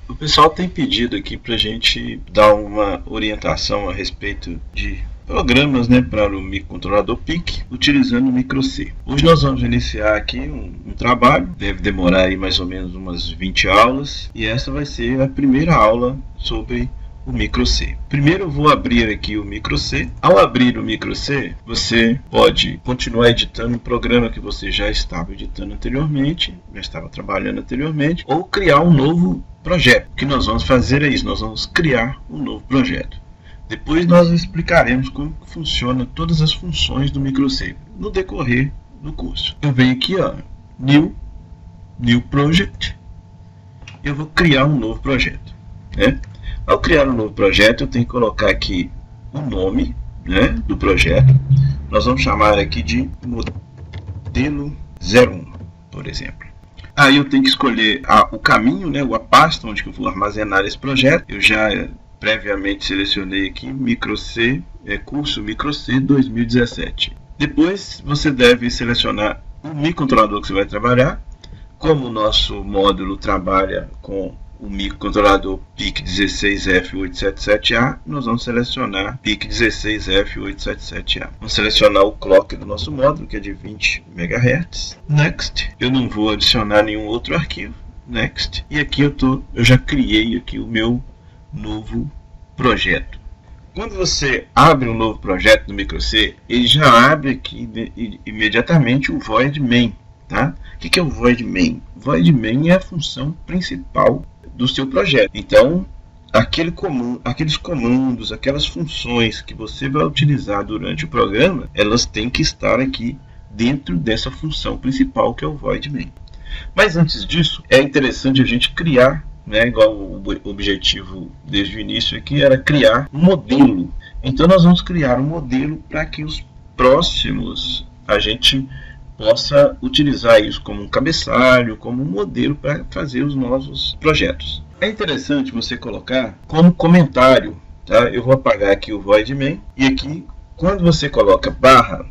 O pessoal tem pedido aqui para a gente dar uma orientação a respeito de programas, né, para o microcontrolador PIC utilizando o micro C. Hoje nós vamos iniciar aqui um trabalho, deve demorar aí mais ou menos umas 20 aulas, e essa vai ser a primeira aula sobre o micro C. Primeiro eu vou abrir aqui o micro C. Ao abrir o micro C, você pode continuar editando um programa que você já estava editando anteriormente, já estava trabalhando anteriormente, ou criar um novo projeto. O que nós vamos fazer é isso, nós vamos criar um novo projeto. Depois nós explicaremos como funciona todas as funções do micro C no decorrer do curso. Eu venho aqui, ó, New Project, eu vou criar um novo projeto, né? Ao criar um novo projeto, eu tenho que colocar aqui o nome, né, do projeto. Nós vamos chamar aqui de modelo 01, por exemplo. Aí eu tenho que escolher o caminho, né, a pasta onde eu vou armazenar esse projeto. Eu já previamente selecionei aqui micro C, curso micro C 2017. Depois você deve selecionar o microcontrolador que você vai trabalhar. Como o nosso módulo trabalha com o microcontrolador PIC16F877A, nós vamos selecionar PIC16F877A. Vamos selecionar o clock do nosso módulo, que é de 20 MHz. Next. Eu não vou adicionar nenhum outro arquivo. Next. E aqui eu já criei aqui o meu novo projeto. Quando você abre um novo projeto no micro C, ele já abre aqui imediatamente o void main. Tá? O que é o void main? O void main é a função principal do seu projeto. Então, aqueles comandos, aquelas funções que você vai utilizar durante o programa, elas têm que estar aqui dentro dessa função principal que é o void main. Mas antes disso, é interessante a gente criar, né, igual o objetivo desde o início aqui era criar um modelo. Então nós vamos criar um modelo para que os próximos a gente possa utilizar isso como um cabeçalho, como um modelo para fazer os novos projetos. É interessante você colocar como comentário, tá? Eu vou apagar aqui o void main, e aqui, quando você coloca barra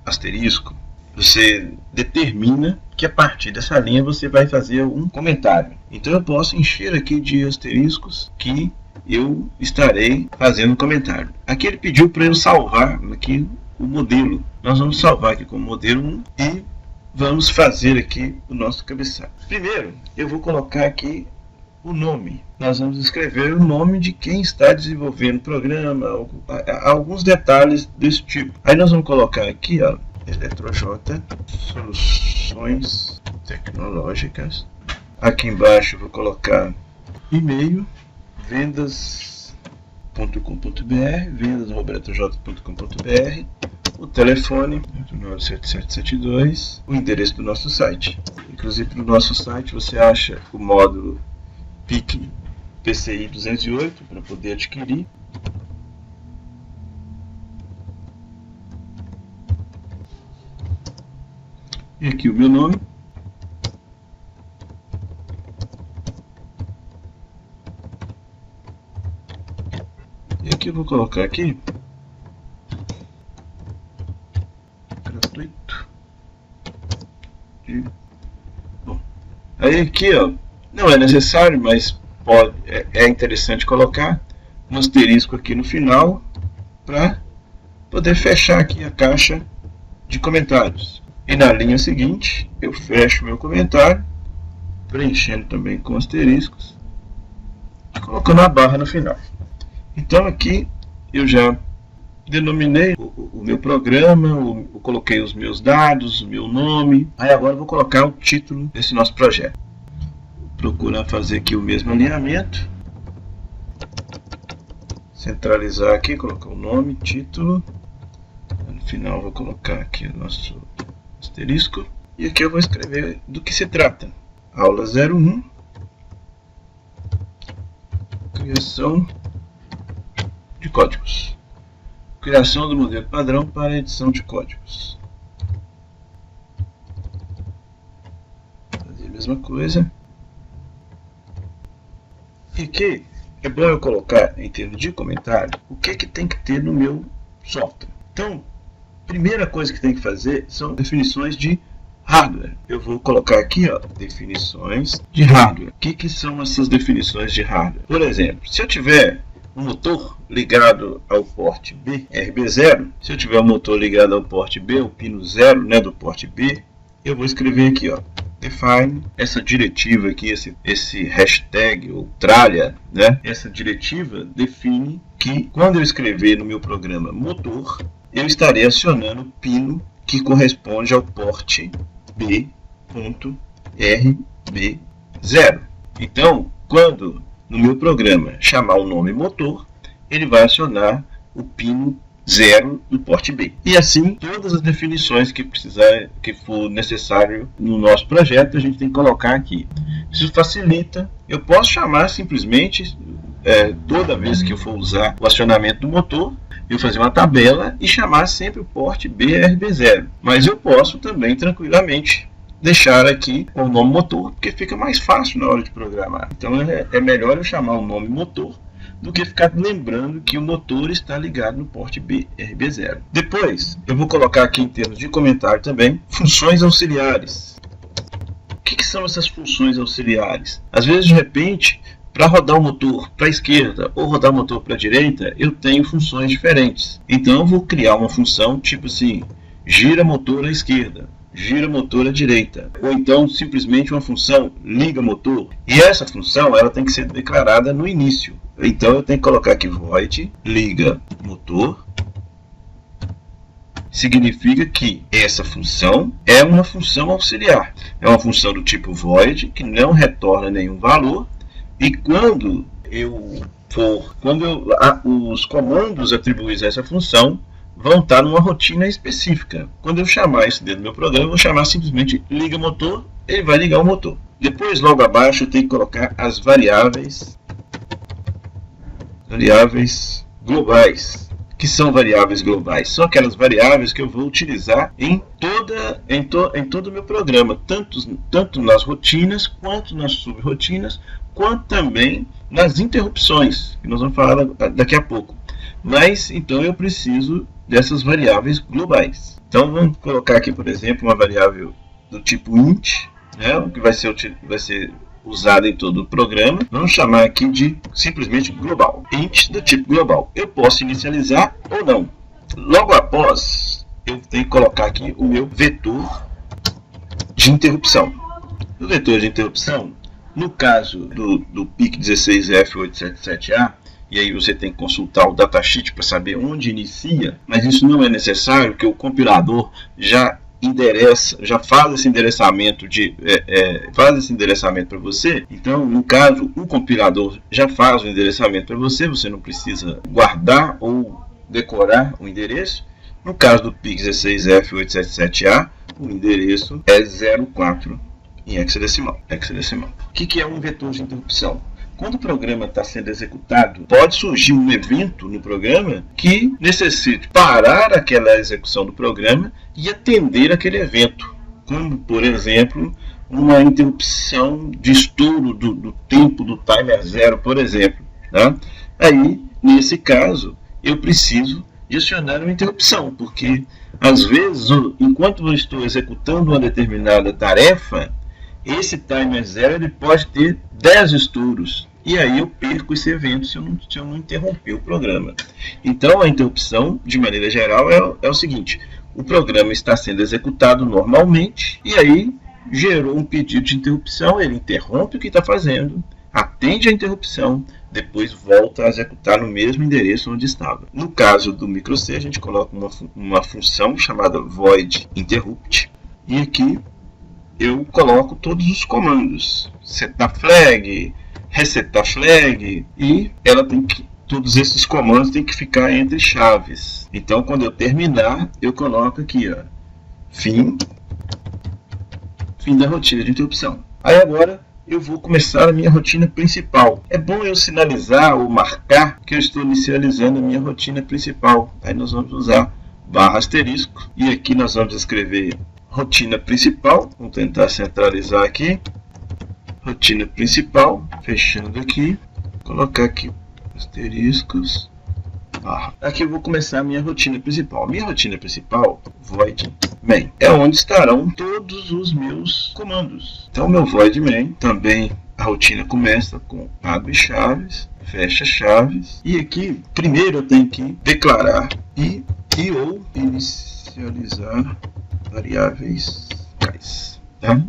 asterisco, você determina que a partir dessa linha você vai fazer um comentário. Então eu posso encher aqui de asteriscos que eu estarei fazendo um comentário. Aqui ele pediu para eu salvar aqui o modelo. Nós vamos salvar aqui como modelo 1 e vamos fazer aqui o nosso cabeçalho. Primeiro, eu vou colocar aqui o nome. Nós vamos escrever o nome de quem está desenvolvendo o programa, alguns detalhes desse tipo. Aí nós vamos colocar aqui, ó, EletroJ Soluções Tecnológicas. Aqui embaixo eu vou colocar e-mail, vendas.com.br, vendas@eletroj.com.br, o telefone 97772, o endereço do nosso site. Inclusive no nosso site você acha o módulo PIC PCI 208 para poder adquirir. E aqui o meu nome. E aqui eu vou colocar aqui gratuito. Bom, aí aqui, ó, não é necessário, mas é interessante colocar um asterisco aqui no final para poder fechar aqui a caixa de comentários. E na linha seguinte eu fecho meu comentário, preenchendo também com asteriscos e colocando a barra no final. Então aqui eu já denominei o meu programa, eu coloquei os meus dados, o meu nome. Aí agora eu vou colocar o título desse nosso projeto. Vou procurar fazer aqui o mesmo alinhamento. Centralizar aqui, colocar o nome, título. No final eu vou colocar aqui o nosso asterisco. E aqui eu vou escrever do que se trata. Aula 01. Criação de códigos. Criação do modelo padrão para edição de códigos. Fazer a mesma coisa. E aqui é bom eu colocar em termos de comentário o que tem que ter no meu software. Então, primeira coisa que tem que fazer são definições de hardware. Eu vou colocar aqui, ó, definições de hardware. O que são essas definições de hardware? Por exemplo, se eu tiver um motor ligado ao porte B, RB0, se eu tiver um motor ligado ao porte B, o pino 0, né, do porte B, eu vou escrever aqui, ó, define, essa diretiva aqui, esse hashtag ou tralha, né, essa diretiva define que quando eu escrever no meu programa motor, eu estarei acionando o pino que corresponde ao porte B.RB0. Então, quando no meu programa chamar o nome motor, ele vai acionar o pino 0 do porte B. E assim, todas as definições que for necessário no nosso projeto, a gente tem que colocar aqui. Isso facilita. Eu posso chamar simplesmente, toda vez que eu for usar o acionamento do motor, eu fazer uma tabela e chamar sempre o porte BRB0. Mas eu posso também tranquilamente deixar aqui o nome motor, porque fica mais fácil na hora de programar. Então é melhor eu chamar o nome motor do que ficar lembrando que o motor está ligado no porte BRB0. Depois, eu vou colocar aqui em termos de comentário também, funções auxiliares. O que são essas funções auxiliares? Às vezes, de repente, para rodar o motor para a esquerda ou rodar o motor para a direita, eu tenho funções diferentes. Então, eu vou criar uma função tipo assim, gira motor à esquerda, gira motor à direita, ou então simplesmente uma função liga motor. E essa função ela tem que ser declarada no início. Então eu tenho que colocar aqui void liga motor. Significa que essa função é uma função auxiliar. É uma função do tipo void que não retorna nenhum valor. E quando os comandos atribuídos a essa função vão estar numa rotina específica. Quando eu chamar isso dentro do meu programa, eu vou chamar simplesmente liga motor, ele vai ligar o motor. Depois, logo abaixo, eu tenho que colocar as variáveis globais. Que são variáveis globais? São aquelas variáveis que eu vou utilizar em todo o meu programa, tanto nas rotinas, quanto nas subrrotinas, quanto também nas interrupções, que nós vamos falar daqui a pouco. Mas, então, eu preciso dessas variáveis globais. Então, vamos colocar aqui, por exemplo, uma variável do tipo int, né, que vai ser usada em todo o programa. Vamos chamar aqui de simplesmente global. Int do tipo global. Eu posso inicializar ou não. Logo após, eu tenho que colocar aqui o meu vetor de interrupção. O vetor de interrupção, no caso do PIC16F877A, e aí você tem que consultar o datasheet para saber onde inicia, mas isso não é necessário, porque o compilador já faz esse endereçamento para você. Então, no caso, o compilador já faz o endereçamento para você, você não precisa guardar ou decorar o endereço. No caso do PIC16F877A, o endereço é 04 em hexadecimal. O que é um vetor de interrupção? Quando o programa está sendo executado, pode surgir um evento no programa que necessite parar aquela execução do programa e atender aquele evento. Como, por exemplo, uma interrupção de estouro do tempo do timer 0, por exemplo. Tá? Aí, nesse caso, eu preciso de acionar uma interrupção, porque, às vezes, enquanto eu estou executando uma determinada tarefa, esse timer 0 ele pode ter 10 estouros. E aí eu perco esse evento se eu não interromper o programa. Então a interrupção, de maneira geral, é o seguinte: o programa está sendo executado normalmente e aí gerou um pedido de interrupção, ele interrompe o que está fazendo, atende a interrupção, depois volta a executar no mesmo endereço onde estava. No caso do microC, a gente coloca uma função chamada void interrupt, e aqui eu coloco todos os comandos: setar flag, resetar flag, e todos esses comandos têm que ficar entre chaves. Então, quando eu terminar, eu coloco aqui, ó, fim da rotina de interrupção. Aí agora eu vou começar a minha rotina principal. É bom eu sinalizar ou marcar que eu estou inicializando a minha rotina principal. Aí nós vamos usar ***, e aqui nós vamos escrever rotina principal. Vamos tentar centralizar aqui. Rotina principal, fechando aqui, colocar aqui asteriscos, Aqui eu vou começar a minha rotina principal. Minha rotina principal, void main, é onde estarão todos os meus comandos. Então, meu void main também, a rotina começa com abre chaves, fecha chaves. E aqui, primeiro eu tenho que declarar e ou inicializar variáveis locais. Tá?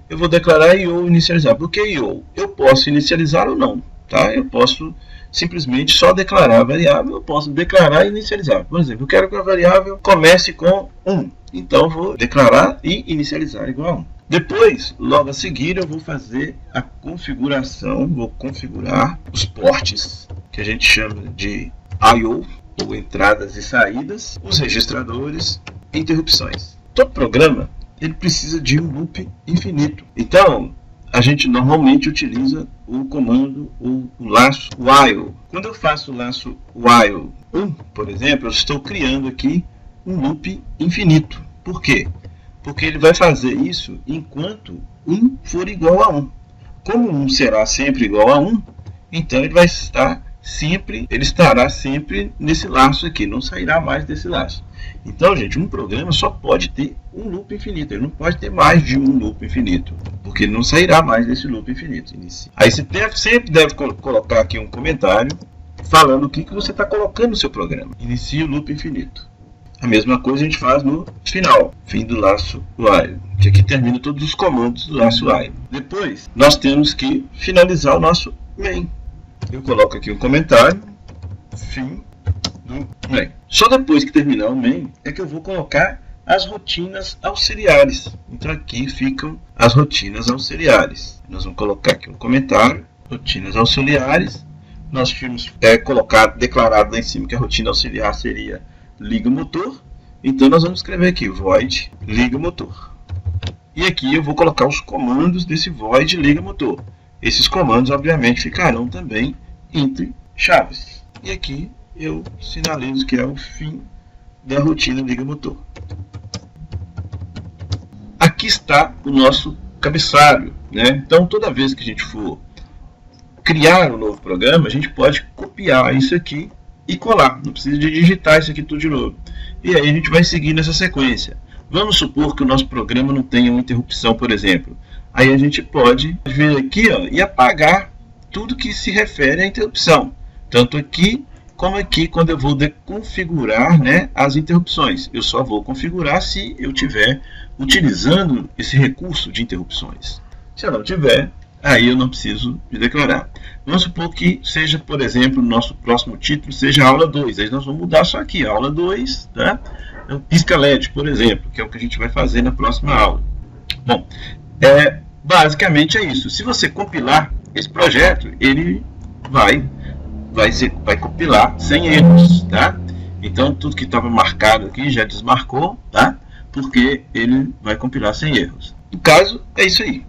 Eu vou declarar e ou inicializar. Por que e ou? Eu posso inicializar ou não. Tá? Eu posso simplesmente só declarar a variável, eu posso declarar e inicializar. Por exemplo, eu quero que a variável comece com 1. Então, eu vou declarar e inicializar igual a 1. Depois, logo a seguir, eu vou fazer a configuração, vou configurar os ports, que a gente chama de I/O, ou entradas e saídas, os registradores, interrupções. Todo programa ele precisa de um loop infinito. Então, a gente normalmente utiliza o comando, o laço while. Quando eu faço o laço while 1, por exemplo, eu estou criando aqui um loop infinito. Por quê? Porque ele vai fazer isso enquanto 1 for igual a 1. Como 1 será sempre igual a 1, então ele estará sempre nesse laço aqui, não sairá mais desse laço. Então, gente, um programa só pode ter um loop infinito, ele não pode ter mais de um loop infinito, porque ele não sairá mais desse loop infinito. Aí você sempre deve colocar aqui um comentário falando o que você está colocando no seu programa. Inicia o loop infinito. A mesma coisa a gente faz no final, fim do laço while, que aqui termina todos os comandos do laço while. Depois, nós temos que finalizar o nosso main. Eu coloco aqui um comentário, fim do main. Só depois que terminar o main é que eu vou colocar as rotinas auxiliares. Então aqui ficam as rotinas auxiliares. Nós vamos colocar aqui um comentário, rotinas auxiliares. Nós tínhamos declarado lá em cima que a rotina auxiliar seria liga motor. Então nós vamos escrever aqui void liga motor. E aqui eu vou colocar os comandos desse void liga motor. Esses comandos, obviamente, ficarão também entre chaves. E aqui eu sinalizo que é o fim da rotina liga motor. Aqui está o nosso cabeçalho, né? Então, toda vez que a gente for criar um novo programa, a gente pode copiar isso aqui e colar. Não precisa de digitar isso aqui tudo de novo. E aí a gente vai seguir nessa sequência. Vamos supor que o nosso programa não tenha uma interrupção, por exemplo. Aí a gente pode vir aqui, ó, e apagar tudo que se refere à interrupção. Tanto aqui como aqui, quando eu vou configurar, né, as interrupções. Eu só vou configurar se eu estiver utilizando esse recurso de interrupções. Se eu não tiver, aí eu não preciso de declarar. Vamos supor que seja, por exemplo, o nosso próximo título seja aula 2. Aí nós vamos mudar só aqui, aula 2, tá? Então, pisca LED, por exemplo, que é o que a gente vai fazer na próxima aula. Bom, basicamente é isso. Se você compilar esse projeto, ele vai compilar sem erros, tá? Então, tudo que estava marcado aqui já desmarcou, tá? Porque ele vai compilar sem erros. No caso, é isso aí.